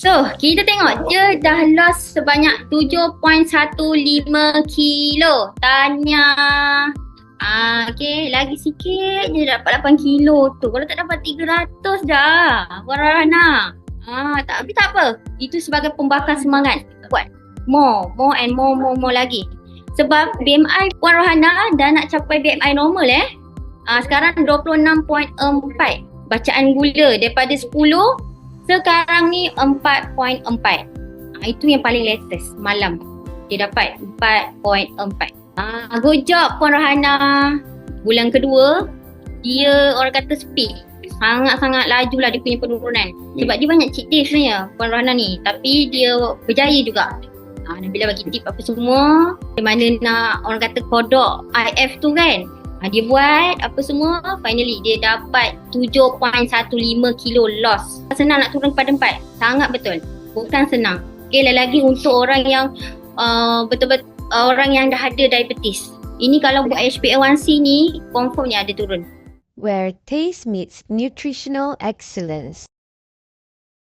So, kita tengok dia dah lost sebanyak 7.15 kilo. Tanya. Okay, lagi sikit je dapat 8 kilo tu. Kalau tak dapat 300 dah. Puan Rana. Tapi tak apa. Itu sebagai pembakar semangat. Buat more and more lagi. Sebab BMI Puan Rohana dah nak capai BMI normal sekarang 26.4. Bacaan gula daripada 10, sekarang ni 4.4. Itu yang paling latest malam. Dia dapat 4.4. Good job Puan Rohana. Bulan kedua, dia orang kata speed. Sangat-sangat laju lah dia punya penurunan. Sebab dia banyak cheat day sebenarnya Puan Rohana ni. Tapi dia berjaya juga. Nabila bagi tip apa semua. Di mana nak orang kata kodok IF tu kan. Dia buat apa semua. Finally dia dapat 7.15 kilo loss. Senang nak turun kepada 4. Sangat betul. Bukan senang. Okay, lagi untuk orang yang betul-betul orang yang dah ada diabetes. Ini kalau buat HbA1c ni confirmnya ada turun. Where taste meets nutritional excellence.